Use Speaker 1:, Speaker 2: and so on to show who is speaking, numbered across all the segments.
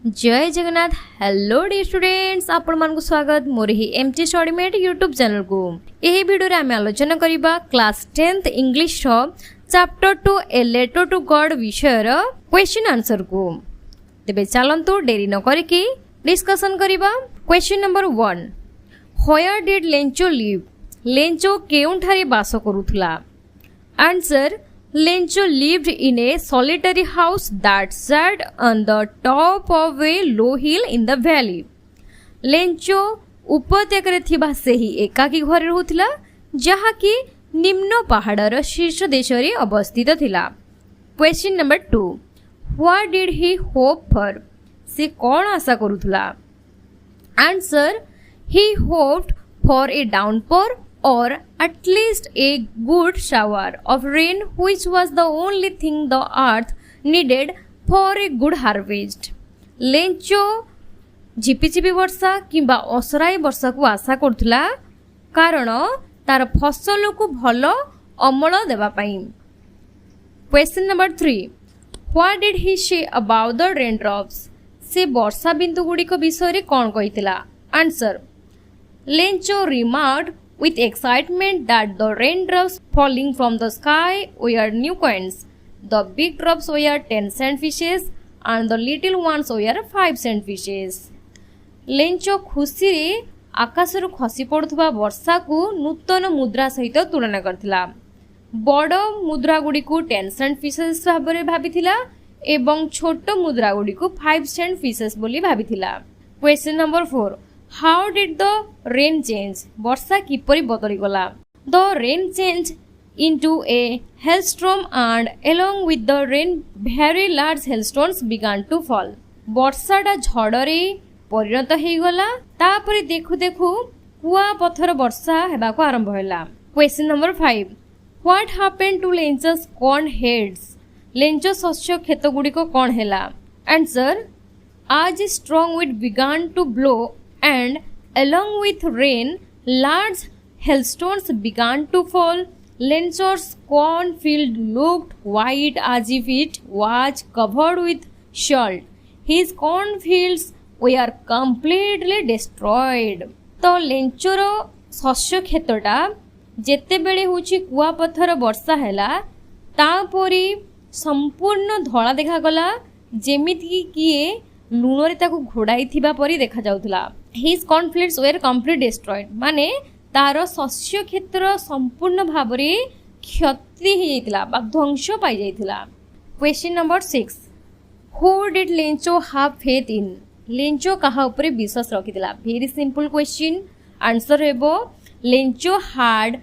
Speaker 1: जय Jagannath. Hello D students, आपण मानकु स्वागत मोर ही एमटी स्टडीमेट यूट्यूब चैनल को। एही वीडियो रे आमे आलोचना करिबा क्लास 10th इंग्लिश रो chapter 2 a letter to God विषय रो क्वेश्चन आंसर को। तेबे चलंतु देरी न करिकि डिस्कशन करिबा। Question number 1, where did Lencho live? Lencho केउंठारे बास करूथला? Answer, Lencho lived in a solitary house that sat on the top of a low hill in the valley. Lencho उपत्यकारे थिबा सेही एकाकी घरे रहुथिला जहाकी निम्न पहाड़र शीर्ष देशरे अवस्थित थिला। Question number 2, what did he hope for? से कौन आशा करूथला? Answer, he hoped for a downpour or at least a good shower of rain, which was the only thing the earth needed for a good harvest. Lencho झिपिझिपि वर्षा किंबा असराई वर्षा को आशा करथुला कारण तार फसल को भलो अमल देबा पई। Question number 3, what did he say about the rain drops? से वर्षा बिंदु गुडी को विषय रे कोन कहितला? Answer, Lencho remarked with excitement that the raindrops falling from the sky were new coins. The big drops were 10-cent fishes and the little ones were 5-cent fishes. Lencho खुशी रे आकाशरु खसी पड़ुथबा वर्षा को नूतन मुद्रा सहित तुलना करथिला। बड़ मुद्रा गुडी को 10-cent fishes भाबरे भाबिथिला एवं छोट मुद्रा गुडी को 5-cent fishes बोली भाबिथिला। Question number 4, How did the rain change? वर्षा किपरि बदली गला? The rain changed into a hailstorm and along with the rain very large hailstones began to fall. वर्षाटा झड़रे परिणत हेई गला। तापरे देखु देखु कुआ पत्थर वर्षा हेबाको आरंभ होला। Question number 5, What happened to Lencho's corn heads? Lencho शस्य खेत गुडी को कोन हेला? Answer, as a strong wind began to blow and along with rain large hailstones began to fall. Lencho's cornfield looked white as if it was covered with salt. His cornfields were completely destroyed. तो लेंचोर शस्य क्षेत्रटा जेते बेले होची कुआ पत्थर वर्षा हैला तापरी संपूर्ण धला देखा गला जेमिति किए लुणरे ताकू घोड़ाई थिबा परी देखा जाउथला। His cornfields were completely destroyed माने तार शस्य क्षेत्र संपूर्ण भाबरे क्षति हे जाइतिला बा ध्वंस पाई जाइतिला। Question number 6, Who did Lencho have faith in? Lencho कहा ऊपर विश्वास रखितिला? Very simple question. आंसर हेबो Lencho had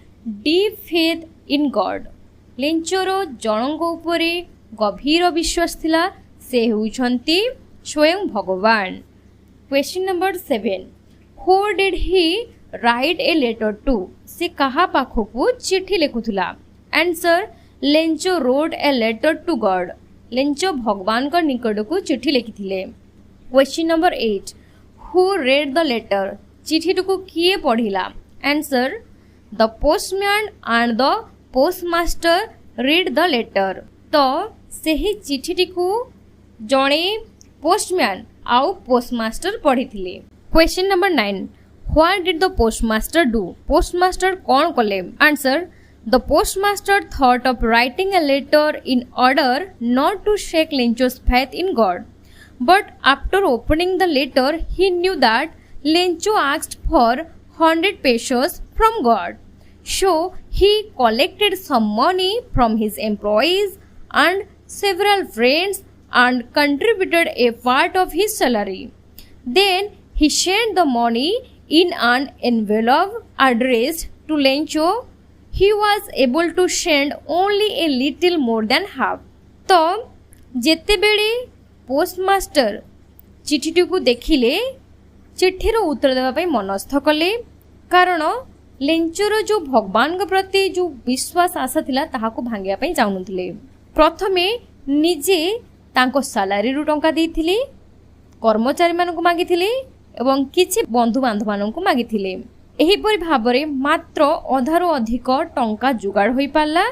Speaker 1: deep faith in God. लेंचोर जनक ऊपर गभीर विश्वास थिला, से होउछंती स्वयं भगवान। Question number 7, Who did he write a letter to? से कहा पाखकू चिट्ठी लिखुथुला? Answer, Lencho wrote a letter to God. Lencho भगवान का निकट को चिट्ठी लिखिथिले। Question number 8, Who read the letter? चिट्ठी को किए पढ़िला? Answer, the postman and the postmaster read the letter. तो सेही चिट्ठी को जणे पोस्टमैन आउ पोस्टमास्टर पढ़ी थिले। Question number 9, what did the postmaster do? Postmaster कौन कले? Answer, the postmaster thought of writing a letter in order not to shake Lencho's faith in God, but after opening the letter he knew that Lencho asked for 100 pesos from God. So he collected some money from his employees and several friends and contributed a part of his salary. Then he sent the money in an envelope addressed to Lencho. He was able to send only a little more than half. तो जेते बेले postmaster चिठीटी को देखिले चिठीर उत्तर देवा पई मनस्थ कले कारण लेंचोर जो भगवान के प्रति जो विश्वास आशा थिला ताहाको भांगिया पई चाहुनथिले। प्रथमे निजे तांको सालारी रु टंका देइथिले, कर्मचारी मानकु मागिथिले एवं किछि बंधु बांधव मानकु मागिथिले। एही परि भाबरे मात्र अधारो अधिक टंका जुगाड़ होई पाला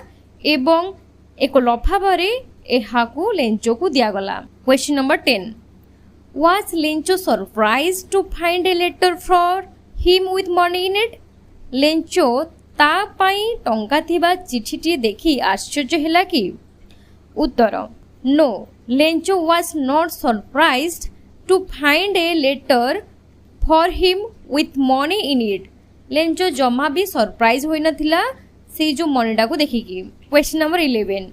Speaker 1: एवं एक लफाफारे एहाकू लेंचो को दिया गला। Question number 10, Was Lencho surprised to find a letter for him with money in it? Lencho ତା ପାଇଁ ଟଙ୍କା ଥିବା ଚିଠିଟିଏ ଦେଖି ଆଶ୍ଚର୍ଯ୍ୟ ହେଲା କି? ଉତ୍ତର No, Lencho was not surprised to find a letter for him with money in it. Lencho ଜମା ବି ସରପ୍ରାଇଜ୍ ହୋଇନଥିଲା ସେଇ ଯେଉଁ ମନିଟାକୁ ଦେଖିକି। Question number 11.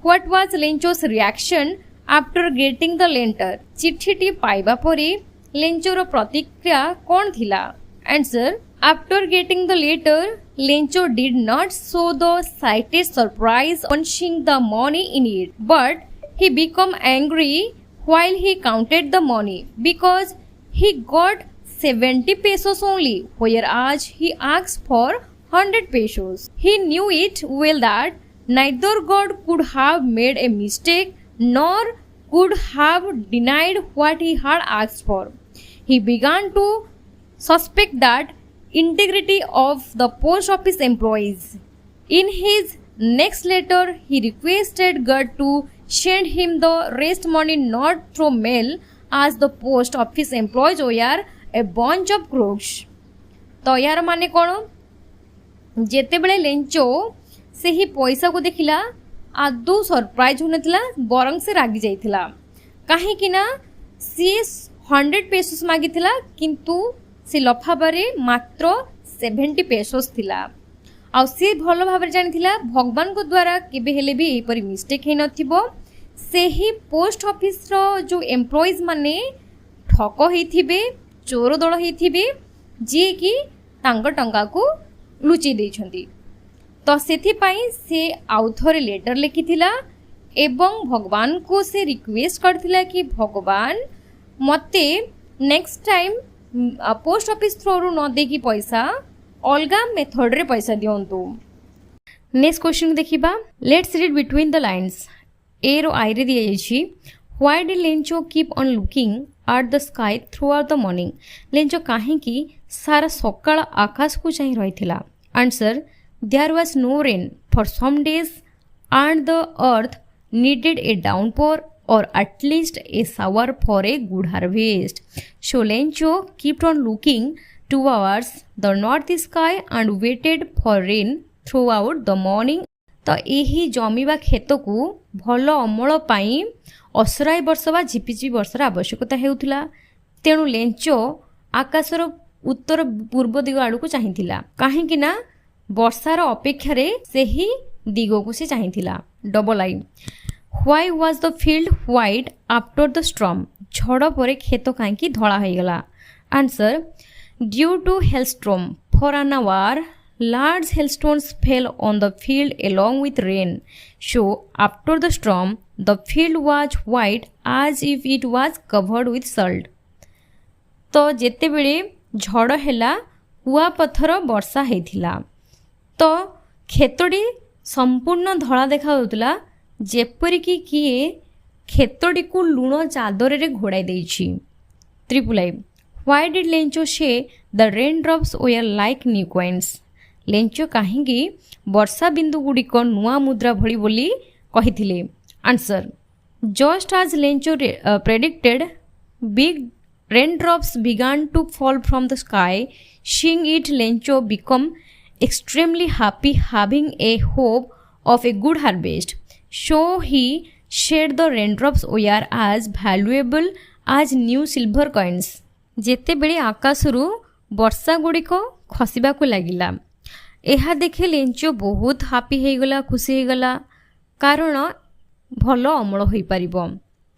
Speaker 1: What was Lencho's reaction after getting the letter? ଚିଠିଟି ପାଇବା ପରେ ଲେଞ୍ଚୋର ପ୍ରତିକ୍ରିୟା କ'ଣ ଥିଲା? Answer. After getting the letter, Lencho did not show the slightest surprise on seeing the money in it, but he became angry while he counted the money because he got 70 pesos only, whereas he asked for 100 pesos. He knew it well that neither God could have made a mistake nor could have denied what he had asked for. He began to suspect that integrity of the post office employees. In his next letter, he requested God to send him the rest money not through mail, as the post office employees were a bunch of crooks. तो यार माने कौन जेतेबेले Lencho से ही पैसा को देखिला आदौ surprise होनथिला बरंग से रागी जाइथिला काहे कि ना सी 100 पेसोस मागिथिला किंतु से लफाबारे मात्र 70 पेसोस थिला आ सी भलो भाबरे जानिथिला भगवान को द्वारा केबे हेले भी एपरि मिस्टेक हे नथिबो से ही पोस्ट ऑफिस रो जो एम्प्लॉइज माने ठक हेथिबे चोर दल हेथिबे जे कि तांग टंका को लुचि देइछंती तो सेथिपाई से आउ थरे लेटर लिखिथिला एवं भगवान को से रिक्वेस्ट करथिला कि भगवान मते next time post office through न देकी पैसा अलगा मेथड रे पैसा दियंतु। नेक्स्ट क्वेश्चन देखिबा let's read between the lines A रो आई रे दिया जायछि why did Lencho keep on looking at the sky throughout the morning Lencho काहे की सारा सकाळ आकाश को चाहि रहिथिला। Answer there was no rain for some days and the earth needed a downpour or at least a shower for a good harvest. So Lencho kept on looking towards the north sky and waited for rain throughout the morning. तो यही जमी बा खेत को भल अमल पाई असराई वर्ष बा झिपिझिपि वर्षर आवश्यकता हेउथिला तेणु लेंचो आकाशर उत्तर पूर्व दिग आड़ को चाहिथिला काहेकि ना वर्षार अपेक्षा से ही दिग को से चाहिथिला। Double I Why was the field white after the storm? झड़ परे खेत कहीं धला हो गला। Answer due to hailstorm for an hour large hailstones fell on the field along with rain. So after the storm the field was white as if it was covered with salt. तो जेते बेले झड़ हैला कुआ पत्थर वर्षा हेथिला तो खेतटी संपूर्ण धला देखा होतला जेपरिकी किए खेतटी को लुण चादर रे घोड़ाई देछि। Triple I why did Lencho say the rain drops were like new coins Lencho काहेकि वर्षा बिंदु गुड़िक नुआ मुद्रा भली बोली कहिथिले। Answer just as Lencho predicted big rain drops began to fall from the sky seeing it Lencho become extremely happy having a hope of a good harvest. So he said the raindrops were as valuable as new silver coins. जेते बेले आकाशरू वर्षा गुड़िक खसवा को लगिला यह देखे Lencho बहुत happy हो गला खुशी हो गला कारण भल अमल हो पारिबो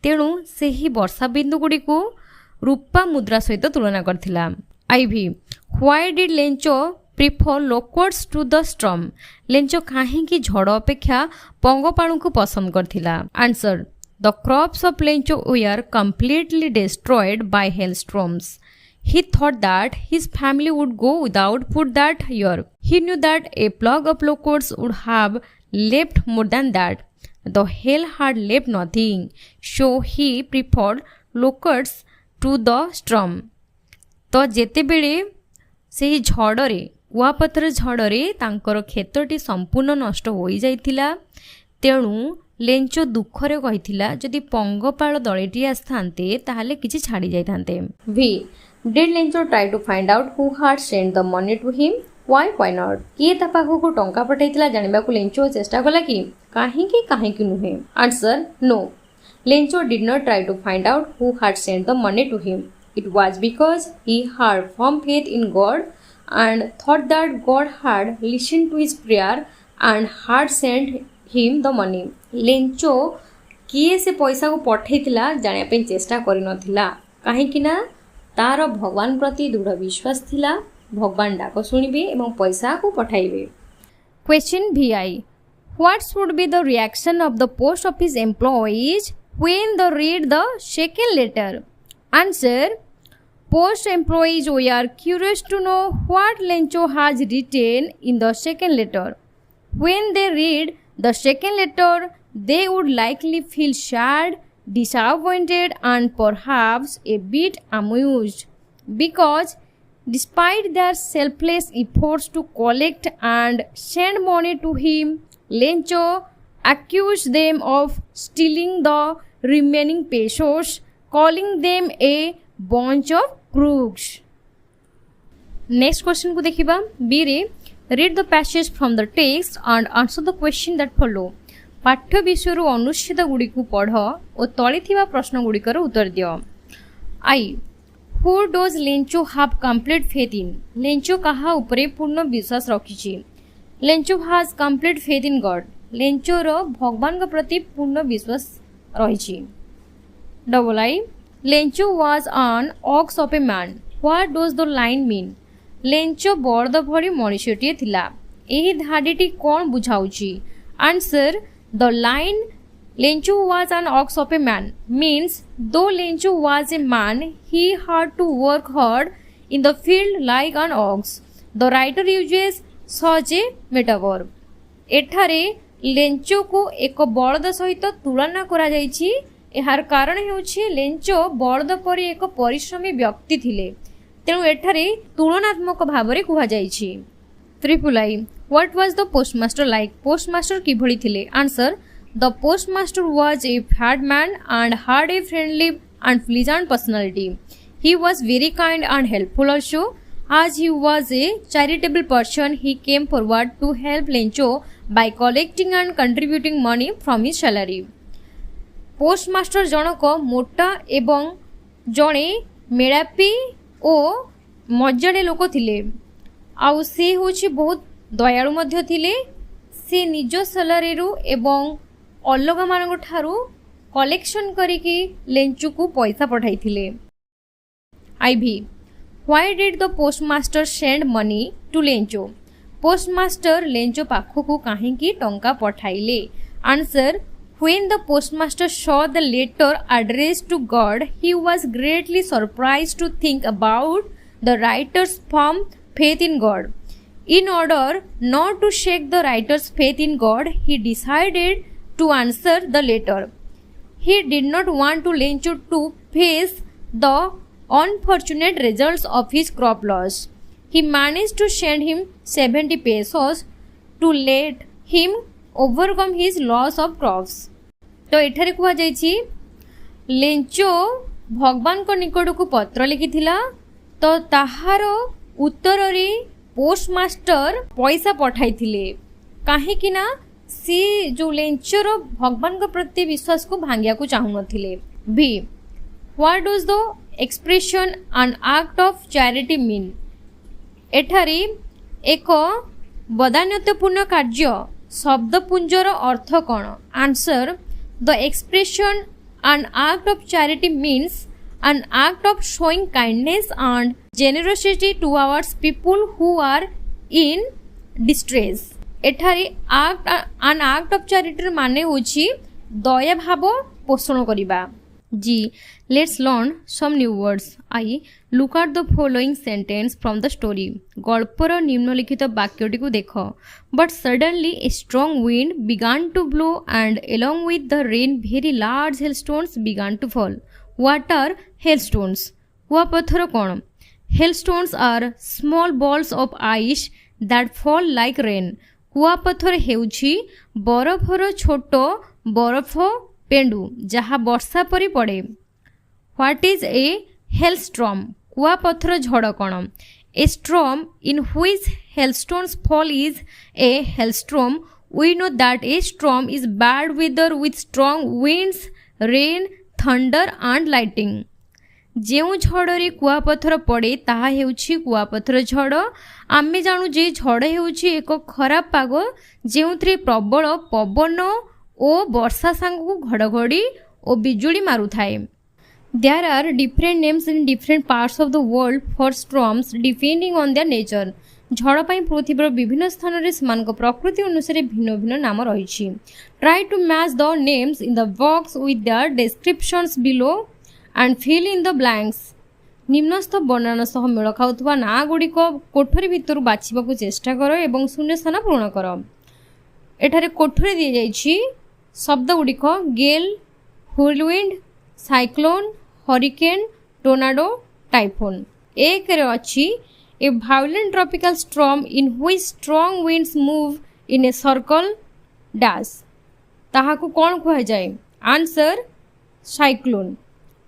Speaker 1: तेणु से ही वर्षा बिंदु गुड़ी को रूपा मुद्रा सहित तुलना करथिला। IV why did Lencho prefer locusts to the storm Lencho काहेकि झड़ अपेक्षा पंगपाणु को पसंद करथिला। Answer the crops of Lencho were completely destroyed by hailstorms. He thought that his family would go without food that year. He knew that a flock of locusts would have left more than that. The hail had left nothing, so he preferred locusts to the storm. तो जेते बेले सेही झड़रे कुआपथर झड़रे तांकर खेतटी संपूर्ण नष्ट हो जाइथिला तेणु ଲେଞ୍ଚ ଦୁଃଖରେ କହିଥିଲା ଯଦି ପଙ୍ଗପାଳ ଦଳେଟି ଆସିଥାନ୍ତେ ତାହେଲେ କିଛି ଛାଡ଼ି ଯାଇଥାନ୍ତେ। ଭି Did Lencho try to find out who had sent the money to him? Why not? କିଏ ତା ପାଖକୁ ଟଙ୍କା ପଠାଇଥିଲା ଜାଣିବାକୁ ଲେଞ୍ଚୋ ଚେଷ୍ଟା କଲା କି? କାହିଁକି ନୁହେଁ? Answer No. Lencho did not try to find out who had sent the money to him. It was because he had firm faith in God and thought that God had listened to his prayer and had sent him the money. ଲେଞ୍ଚୋ କିଏ ସେ ପଇସାକୁ ପଠାଇଥିଲା ଜାଣିବା ପାଇଁ ଚେଷ୍ଟା କରିନଥିଲା କାହିଁକି ନା ତାର ଭଗବାନ ପ୍ରତି ଦୃଢ଼ ବିଶ୍ୱାସ ଥିଲା ଭଗବାନ ଡାକ ଶୁଣିବେ ଏବଂ ପଇସାକୁ ପଠାଇବେ। Question VI What would be the reaction of the post office employees when they read the second letter? Answer Post employees were curious to know what Lencho has written in the second letter. When they read the second letter, they would likely feel sad, disappointed, and perhaps a bit amused because despite their selfless efforts to collect and send money to him, Lencho accused them of stealing the remaining pesos, calling them a bunch of crooks. Next question को देखिबा B रे read the passage from the text and answer the question that follow. पाठ्य विषयରୁ ଅନୁଚ୍ଛେଦ ଗୁଡ଼ିକୁ ପଢ଼ ଓ ତଳେ ଥିବା ପ୍ରଶ୍ନ ଗୁଡ଼ିକର ଉତ୍ତର ଦିଅ। I Who does Lencho have complete faith in? ଲେଞ୍ଚୋ କାହା ଉପରେ ପୂର୍ଣ୍ଣ ବିଶ୍ୱାସ ରଖିଛି? ଲେଞ୍ଚୋ has complete faith in God. ଲେଞ୍ଚୋର ଭଗବାନଙ୍କ ପ୍ରତି ପୂର୍ଣ୍ଣ ବିଶ୍ୱାସ ରହିଛି। I Lencho was an ox of a man. What does the line mean? ଲେଞ୍ଚୋ ବଳଦ ଭଳି ମଣିଷଟିଏ ଥିଲା। ଏହି ଧାଡ଼ିଟି କ'ଣ ବୁଝାଉଛି? Answer The line Lencho was an ox of a man means though Lencho was a man, he had to work hard in the field like an ox. The writer uses such a metaphor. ଏଠାରେ ଲେଞ୍ଚୋକୁ ଏକ ବଳଦ ସହିତ ତୁଳନା କରାଯାଇଛି। ଏହାର କାରଣ ହେଉଛି ଲେଞ୍ଚୋ ବଳଦ ପରି ଏକ ପରିଶ୍ରମୀ ବ୍ୟକ୍ତି ଥିଲେ ତେଣୁ ଏଠାରେ ତୁଳନାତ୍ମକ ଭାବରେ କୁହାଯାଇଛି। I What was the postmaster like? Postmaster କିଭଳି ଥିଲେ? Answer The postmaster was a fat man and had a friendly and pleasant personality. He was very kind and helpful also. As he was a charitable person, he came forward to help Lencho by collecting and contributing money from his salary. Postmaster ଜଣକ ମୋଟା ଏବଂ ଜଣେ ମେଳାପି ଓ ମଜାଳିଆ ଲୋକ ଥିଲେ ଆଉ ସେ ହେଉଛି ବହୁତ ଦୟାଳୁ ମଧ୍ୟ ଥିଲେ। ସେ ନିଜ ସାଲାରୀରୁ ଏବଂ ଅଲଗାମାନଙ୍କ ଠାରୁ କଲେକ୍ସନ୍ କରିକି ଲେଞ୍ଚୁକୁ ପଇସା ପଠାଇଥିଲେ। IV Why did the postmaster send money to Lencho? Postmaster ଲେଞ୍ଚୋ ପାଖକୁ କାହିଁକି ଟଙ୍କା ପଠାଇଲେ? Answer When the postmaster saw the letter addressed to God, he was greatly surprised to think about the writer's firm faith in God. In order not to shake the writer's faith in God, he decided to answer the letter. He did not want to Lencho to face the unfortunate results of his crop loss. He managed to send him 70 pesos to let him overcome his loss of crops. तो ଏଠାରେ କୁହାଯାଇଛି ଲେଞ୍ଚୋ ଭଗବାନଙ୍କ ନିକଟକୁ ପତ୍ର ଲେଖିଥିଲା ତ ତାହାର ଉତ୍ତରରେ ପୋଷ୍ଟମାଷ୍ଟର ପଇସା ପଠାଇଥିଲେ କାହିଁକି ନା ସେ ଯେଉଁ ଲେଞ୍ଚୋର ଭଗବାନଙ୍କ ପ୍ରତି ବିଶ୍ୱାସକୁ ଭାଙ୍ଗିବାକୁ ଚାହୁଁନଥିଲେ। ଭି What does the expression an act of charity mean? ଏଠାରେ ଏକ ବଦାନ୍ୟତାପୂର୍ଣ୍ଣ କାର୍ଯ୍ୟ ଶବ୍ଦପୁଞ୍ଜର ଅର୍ଥ କ'ଣ? Answer The expression an act of charity means an act of showing kindness and generosity towards people who are in distress. ଏଠାରେ an act of charity ମାନେ ହେଉଛି ଦୟା ଭାବ ପୋଷଣ କରିବା। G. Let's learn some new words. I. Look at the following sentence from the story. ଗଳ୍ପର ନିମ୍ନଲିଖିତ ବାକ୍ୟଟିକୁ ଦେଖ। But suddenly a strong wind began to blow and along with the rain very large hailstones began to fall. What are hailstones? କୁଆପଥର କ'ଣ? Hailstones are small balls of ice that fall like rain. କୁଆପଥର ହେଉଛି ବରଫର ଛୋଟ बरफ पेंडु जहाँ वर्षा परी पड़े। व्हाट इज ए हेलस्ट्रॉम कुआपथर झड़ कौन। A storm in which hailstones fall is a hailstorm. We know that a storm is bad weather with strong winds rain thunder and lightning. जो झड़े कुआपथर पड़े ताहा हेउछि कुआपथर झड़। आमे जानु जे झड़ हेउछि एक खराब पाग जेउथरे प्रबल पवन ओ वर्षा सांगू घड़घड़ी और बिजुली मारु थाए। There are different names in different parts of the world for storms depending on their nature. झड़ पाई पृथ्वीर विभिन्न स्थान में सेमानक प्रकृति अनुसार भिन्न भिन्न नाम रही। Try to match the names in the box with their descriptions below and fill in the blanks. निम्नस्थ वर्णन सह मेल खाउथुवा ना गुड़िक कोठरी भितर बाछिबाकू चेष्टा कर एवं शून्य स्थान पूर्ण कर। एठारे कोठरी दी जाइछि शब्द गुड़िक gale whirlwind cyclone hurricane tornado typhoon. एक रे अछि a violent tropical storm in which strong winds move in a circle dash. ताहाकू कोन कहा जाए। Answer cyclone.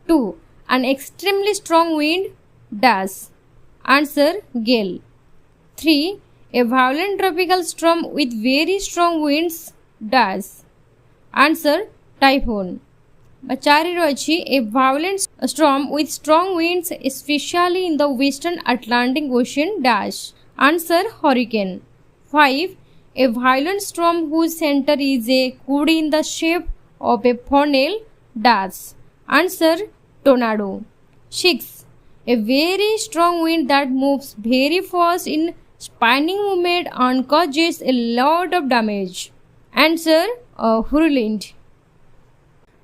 Speaker 1: 2 an extremely strong wind dash. Answer gale. 3 a violent tropical storm with very strong winds dash. Answer typhoon. 4 रही a violent storm with strong winds especially in the western Atlantic Ocean dash. Answer hurricane. 5 a violent storm whose center is a could in the shape of a funnel dash. Answer tornado. 6 a very strong wind that moves very fast in spinning movement and causes a lot of damage. Answer whirlwind.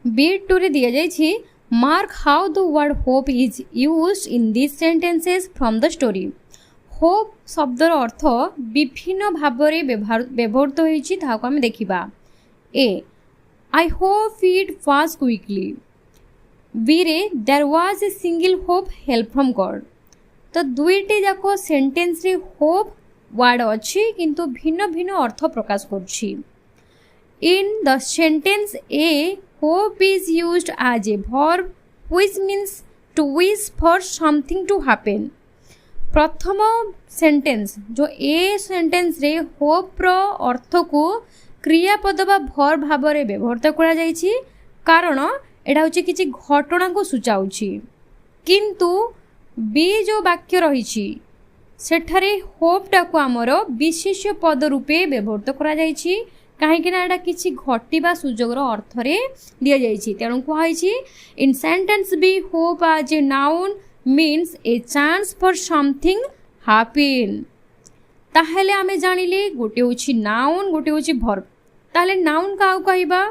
Speaker 1: B2 रे दिया जाइछि mark how the word hope is used in these sentences from the story. hope शब्दर अर्थ विभिन्न भाबरे व्यवहृत होइछि ताहाको हम देखिबा। A I hope it was quickly. B रे there was a single hope help from God. तो दुईटी जाक sentence रे होप वर्ड अच्छी किंतु भिन्न भिन्न अर्थ प्रकाश करछि। In the sentence a hope is used as a verb which means to wish for something to happen. प्रथम सेंटेंस जो ए सेंटेंस रे होप रो अर्थ को क्रियापद बा वर्ब भाव रे व्यवहृत करा जाइछि कारण एटा होछि किछि घटना को सूचाउछि। किंतु बी जो वाक्य रही सेठारे होपटा को आमर विशेष पद रूपे व्यवहृत करा जाइछि काहेकि ना एटा किछि घटिबा सुजोगर अर्थ रे दिया जाइछि। तेणु कहैछि in sentence B hope as a noun means a chance for something happen. ताहेले आमे जानिले गोटे होछि नाउन गोटे होछि वर्ब। ताहेले नाउन काउ कहिबा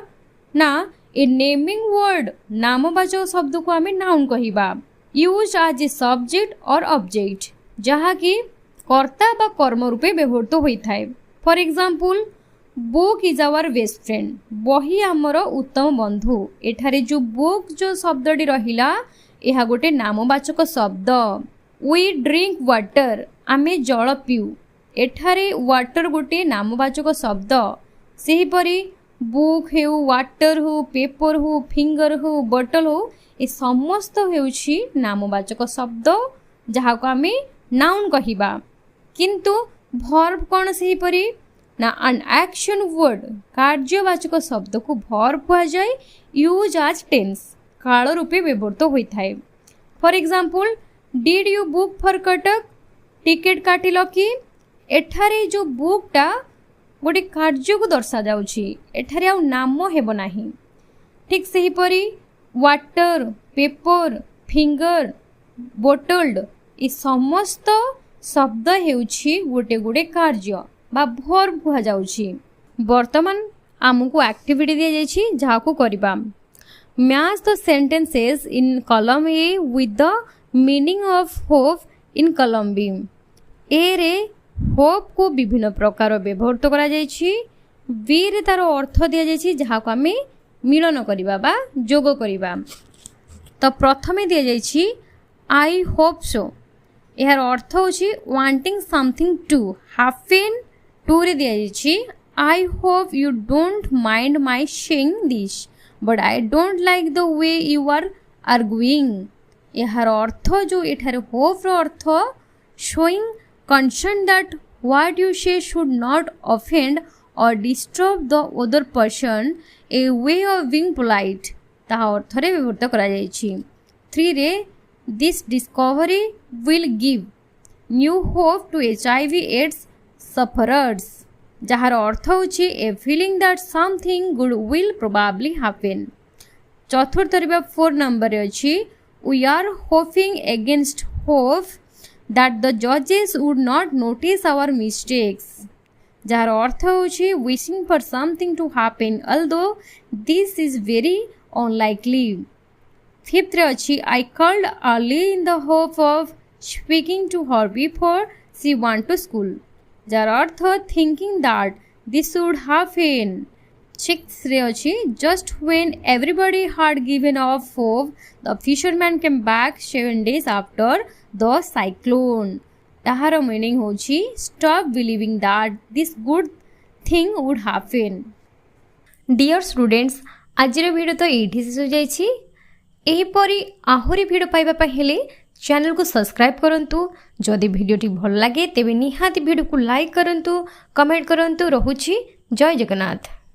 Speaker 1: ना ए नेमिंग वर्ड नामवाचक शब्द को आमे नाउन कहिबा। यूज एज ए सब्जेक्ट और ऑब्जेक्ट जहा कि कर्ता बा कर्म रूपे व्यवहृत होइथाय। For example book is our best friend. बही आमर उत्तम बंधु। एठारे जो बुक जो शब्दटी रहिला एहा गोटे नामवाचक शब्द। वी ड्रिंक वाटर आमे जल पिउ। एठारे वाटर गोटे नामवाचक शब्द। सेही परी बुक हेउ वाटर हो पेपर हो फिंगर हो बटल हो ए समस्त हेउछि नामवाचक शब्द जहा को आमे नाउन कहिबा। किंतु वर्ब कोन सेही परी ना एन एक्शन वर्ड कार्यवाचक शब्द को वर्ब कहा जाय। यूज एज टेंस काल रूपे व्यवहृत होइथाय। For example did you book for Cuttack ticket काटिल कि। एठारे जो बुकटा गोटे कार्य को दर्शा जाउछि एठारे आ नाम हेब नाही। ठीक सही परी वाटर पेपर फिंगर बोटल्ड ए समस्त शब्द हेउछि गोटे गोटे कार्य बा वर्ब कहा जाउछि। वर्तमान आमको एक्टिविटी दिया जाइछि जाहाको करिबा। Match the sentences in column A with the meaning of hope in column B. A रे होप को विभिन्न प्रकार व्यवहृत करा जाइछि। बी रे तार अर्थ दिया जाइछि जाहाको आमे मिलन करिबा बा जोग करिबा। तो प्रथमे दिया जाइछि आई होप सो। यार अर्थ होछि वांटिंग समथिंग टू हैपन। 2 रे दिया जाइछि I hope you don't mind my saying this, but I don't like the way you are arguing. यार अर्थ जो एठारे होप रो अर्थ showing concern that what you say should not offend or disturb the other person, a way of being polite. ताहा अर्थ रे व्यवहार करा जायछि. 3 रे this discovery will give new hope to HIV/AIDS sufferers. ଯାହାର ଅର୍ଥ ହେଉଛି a feeling that something good will probably happen. ଚତୁର୍ଥରେ ବା 4 ନମ୍ବରରେ ଅଛି we are hoping against hope that the judges would not notice our mistakes. ଯାହାର ଅର୍ଥ ହେଉଛି wishing for something to happen although this is very unlikely. 5th ରେ ଅଛି I called early in the hope of speaking to her before she went to school. Jar earth thinking that this would happen. 6th रे अछि just when everybody had given up hope the fisherman came back 7 days after the cyclone. ताहार meaning होछि stop believing that this good thing would happen. Dear students, आजिर video तो एठी शेष हो जाइछि. एही परी आहुरी वीडियो पाइबा पई हेले चैनल को सब्सक्राइब करंतु. जदि वीडियोटी भल लगे तेबे निहाती वीडियो को लाइक करंतु, कमेंट करंतु. रहुछि जय जगन्नाथ.